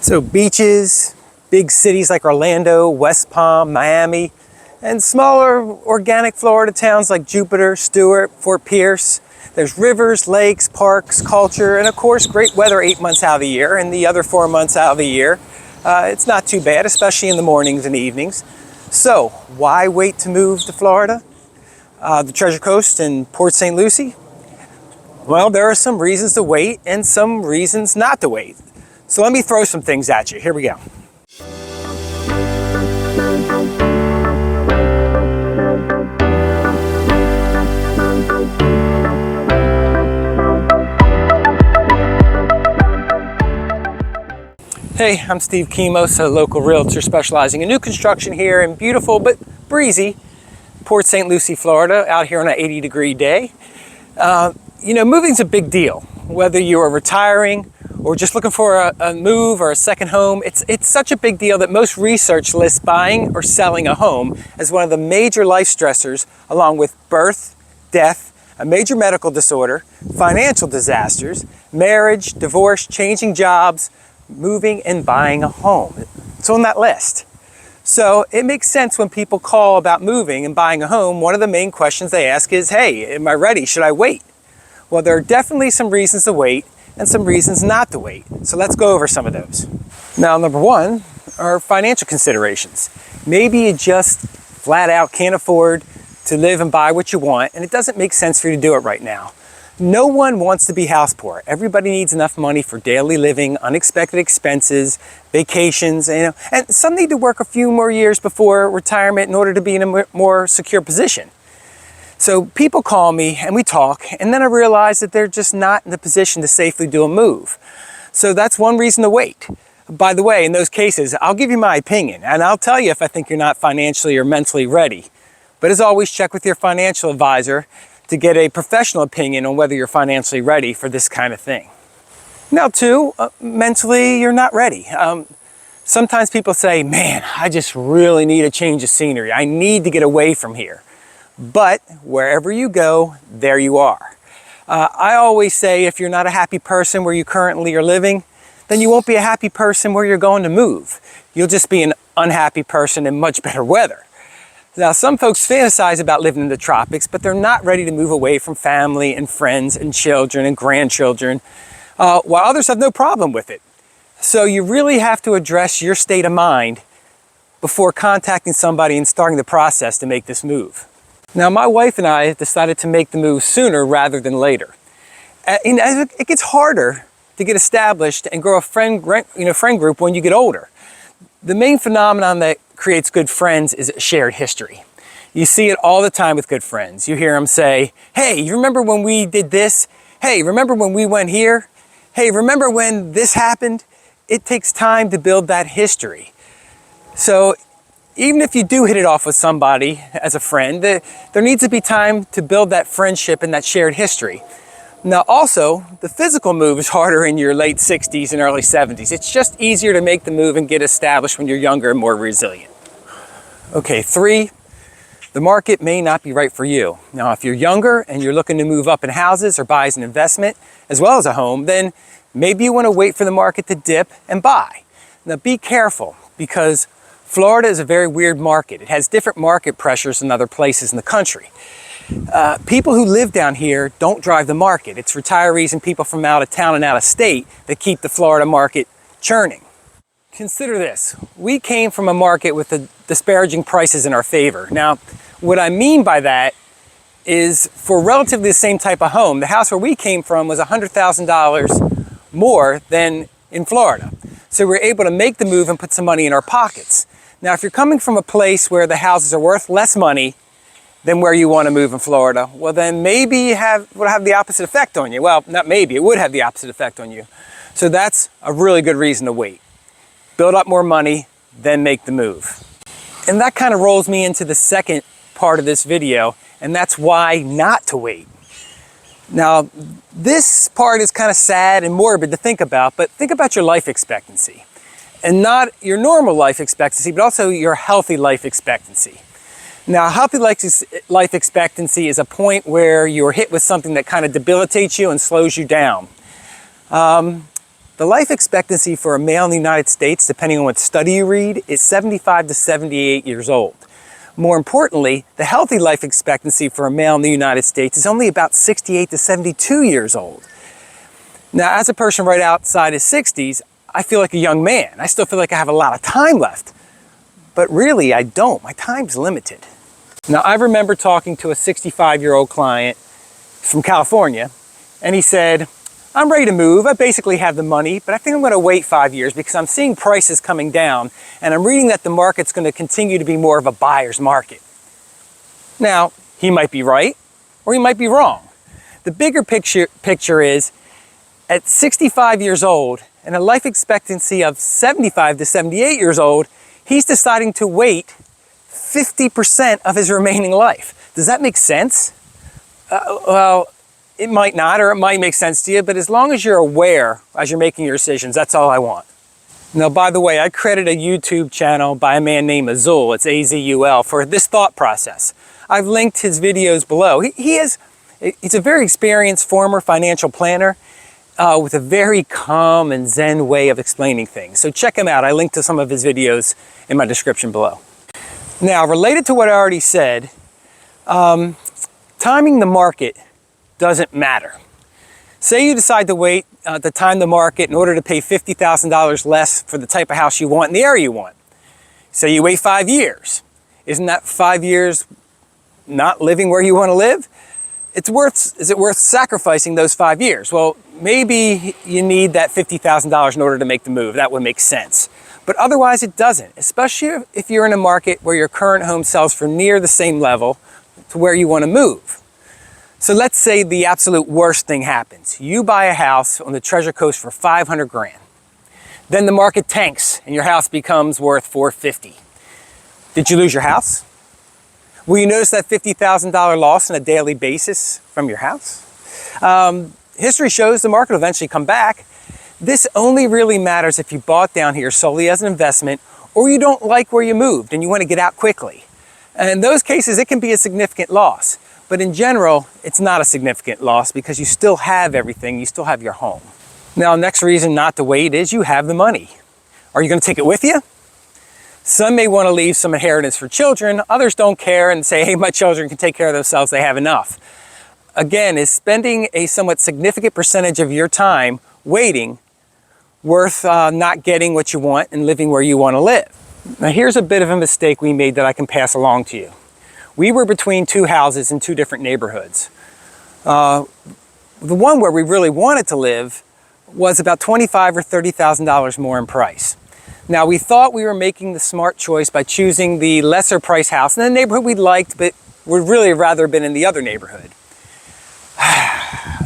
So beaches, big cities like Orlando, West Palm, Miami, and smaller organic Florida towns like Jupiter, Stewart, Fort Pierce. There's rivers, lakes, parks, culture, and of course great weather 8 months out of the year, and the other 4 months out of the year. It's not too bad, especially in the mornings and evenings. So why wait to move to Florida? The Treasure Coast and Port St. Lucie? Well, there are some reasons to wait and some reasons not to wait. So let me throw some things at you. Here we go. Hey, I'm Steve Kimos, a local realtor specializing in new construction here in beautiful but breezy Port St. Lucie, Florida, out here on an 80-degree day. Moving's a big deal. Whether you are retiring or just looking for a move or a second home, it's such a big deal that most research lists buying or selling a home as one of the major life stressors, along with birth, death, a major medical disorder, financial disasters, marriage, divorce, changing jobs, moving and buying a home. It's on that list. So it makes sense when people call about moving and buying a home, one of the main questions they ask is, hey, am I ready? Should I wait? Well, there are definitely some reasons to wait and some reasons not to wait. So let's go over some of those. Now, number one are financial considerations. Maybe you just flat out can't afford to live and buy what you want, and it doesn't make sense for you to do it right now. No one wants to be house poor. Everybody needs enough money for daily living, unexpected expenses, vacations, and some need to work a few more years before retirement in order to be in a more secure position. So people call me and we talk, and then I realize that they're just not in the position to safely do a move. So that's one reason to wait. By the way, in those cases, I'll give you my opinion, and I'll tell you if I think you're not financially or mentally ready. But as always, check with your financial advisor to get a professional opinion on whether you're financially ready for this kind of thing. Now, two, mentally, you're not ready. Sometimes people say, man, I just really need a change of scenery. I need to get away from here. But wherever you go, there you are. I always say if you're not a happy person where you currently are living, then you won't be a happy person where you're going to move. You'll just be an unhappy person in much better weather. Now, some folks fantasize about living in the tropics, but they're not ready to move away from family and friends and children and grandchildren, while others have no problem with it. So you really have to address your state of mind before contacting somebody and starting the process to make this move. Now, my wife and I decided to make the move sooner rather than later. It gets harder to get established and grow a friend group when you get older. The main phenomenon that creates good friends is shared history. You see it all the time with good friends. You hear them say, hey, you remember when we did this? Hey, remember when we went here? Hey, remember when this happened? It takes time to build that history. So even if you do hit it off with somebody as a friend, there needs to be time to build that friendship and that shared history. Now also, the physical move is harder in your late 60s and early 70s. It's just easier to make the move and get established when you're younger and more resilient. Okay, three, the market may not be right for you. Now, if you're younger and you're looking to move up in houses or buy as an investment, as well as a home, then maybe you want to wait for the market to dip and buy. Now, be careful because Florida is a very weird market. It has different market pressures than other places in the country. People who live down here don't drive the market. It's retirees and people from out of town and out of state that keep the Florida market churning. Consider this. We came from a market with the disparaging prices in our favor. Now, what I mean by that is for relatively the same type of home, the house where we came from was $100,000 more than in Florida. So we were able to make the move and put some money in our pockets. Now, if you're coming from a place where the houses are worth less money than where you want to move in Florida, well then maybe it would have the opposite effect on you. Well, not maybe, it would have the opposite effect on you. So that's a really good reason to wait. Build up more money, then make the move. And that kind of rolls me into the second part of this video, and that's why not to wait. Now, this part is kind of sad and morbid to think about, but think about your life expectancy. And not your normal life expectancy, but also your healthy life expectancy. Now, healthy life expectancy is a point where you're hit with something that kind of debilitates you and slows you down. The life expectancy for a male in the United States, depending on what study you read, is 75 to 78 years old. More importantly, the healthy life expectancy for a male in the United States is only about 68 to 72 years old. Now, as a person right outside his 60s, I feel like a young man. I still feel like I have a lot of time left. But really, I don't. My time's limited. Now, I remember talking to a 65-year-old client from California, and he said, I'm ready to move. I basically have the money, but I think I'm going to wait 5 years because I'm seeing prices coming down, and I'm reading that the market's going to continue to be more of a buyer's market. Now, he might be right, or he might be wrong. The bigger picture is, at 65 years old and a life expectancy of 75 to 78 years old, he's deciding to wait 50% of his remaining life. Does that make sense? Well, it might not, or it might make sense to you, but as long as you're aware as you're making your decisions, that's all I want. Now, by the way, I credit a YouTube channel by a man named Azul, it's A-Z-U-L, for this thought process. I've linked his videos below. He's a very experienced former financial planner with a very calm and zen way of explaining things. So check him out. I linked to some of his videos in my description below. Now, related to what I already said, timing the market doesn't matter. Say you decide to wait to time the market in order to pay $50,000 less for the type of house you want in the area you want. Say you wait 5 years. Isn't that 5 years not living where you want to live? Is it worth sacrificing those 5 years? Well, maybe you need that $50,000 in order to make the move. That would make sense. But otherwise it doesn't, especially if you're in a market where your current home sells for near the same level to where you want to move. So let's say the absolute worst thing happens. You buy a house on the Treasure Coast for 500 grand. Then the market tanks and your house becomes worth 450. Did you lose your house? Will you notice that $50,000 loss on a daily basis from your house? History shows the market will eventually come back. This only really matters if you bought down here solely as an investment, or you don't like where you moved and you want to get out quickly. And in those cases, it can be a significant loss. But in general, it's not a significant loss because you still have everything. You still have your home. Now, next reason not to wait is you have the money. Are you going to take it with you? Some may want to leave some inheritance for children. Others don't care and say, hey, my children can take care of themselves. They have enough. Again, is spending a somewhat significant percentage of your time waiting worth not getting what you want and living where you want to live? Now, here's a bit of a mistake we made that I can pass along to you. We were between two houses in two different neighborhoods. The one where we really wanted to live was about $25,000 or $30,000 more in price. Now, we thought we were making the smart choice by choosing the lesser price house in the neighborhood we liked, but would really rather been in the other neighborhood.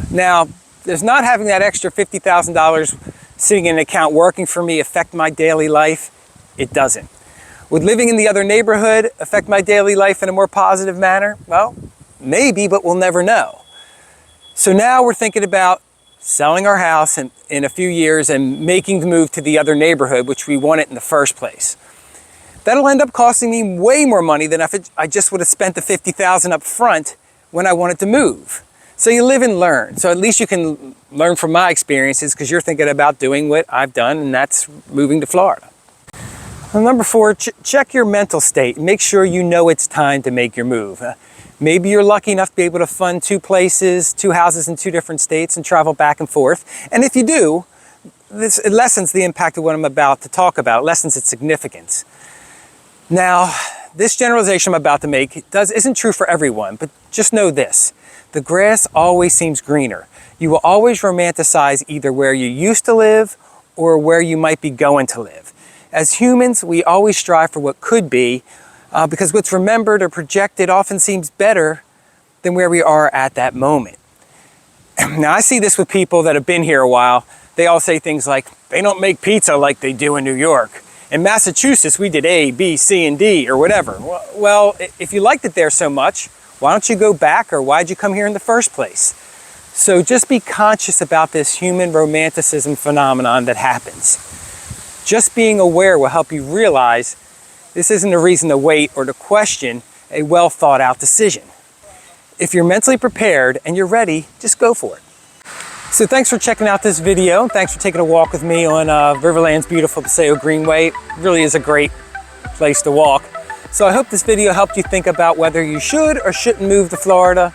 Now, does not having that extra $50,000 sitting in an account working for me affect my daily life? It doesn't. Would living in the other neighborhood affect my daily life in a more positive manner? Well, maybe, but we'll never know. So now we're thinking about selling our house in a few years and making the move to the other neighborhood, which we wanted in the first place. That'll end up costing me way more money than if I just would have spent the $50,000 up front when I wanted to move. So you live and learn. So at least you can learn from my experiences because you're thinking about doing what I've done, and that's moving to Florida. Well, number 4, check your mental state. Make sure you know it's time to make your move. Maybe you're lucky enough to be able to fund 2 places, 2 houses in 2 different states and travel back and forth. And if you do, it lessens the impact of what I'm about to talk about, lessens its significance. Now, this generalization I'm about to make isn't true for everyone, but just know this. The grass always seems greener. You will always romanticize either where you used to live or where you might be going to live. As humans, we always strive for what could be, because what's remembered or projected often seems better than where we are at that moment. Now, I see this with people that have been here a while. They all say things like, they don't make pizza like they do in New York. In Massachusetts, we did A, B, C, and D, or whatever. Well, if you liked it there so much, why don't you go back, or why'd you come here in the first place? So just be conscious about this human romanticism phenomenon that happens. Just being aware will help you realize this isn't a reason to wait or to question a well thought out decision. If you're mentally prepared and you're ready, just go for it. So thanks for checking out this video. Thanks for taking a walk with me on Riverland's beautiful Paseo Greenway. It really is a great place to walk. So I hope this video helped you think about whether you should or shouldn't move to Florida,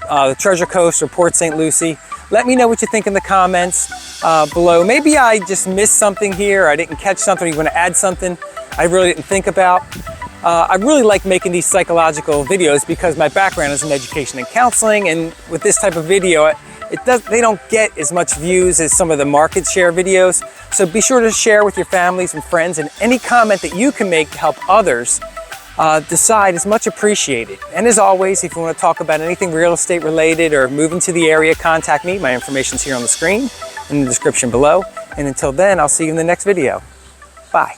the Treasure Coast or Port St. Lucie. Let me know what you think in the comments below. Maybe I just missed something here, or I didn't catch something, or you want to add something I really didn't think about. I really like making these psychological videos because my background is in education and counseling, and with this type of video, they don't get as much views as some of the market share videos. So be sure to share with your families and friends, and any comment that you can make to help others decide is much appreciated. And as always, if you want to talk about anything real estate related or moving to the area, contact me. My information's here on the screen in the description below. And until then, I'll see you in the next video. Bye.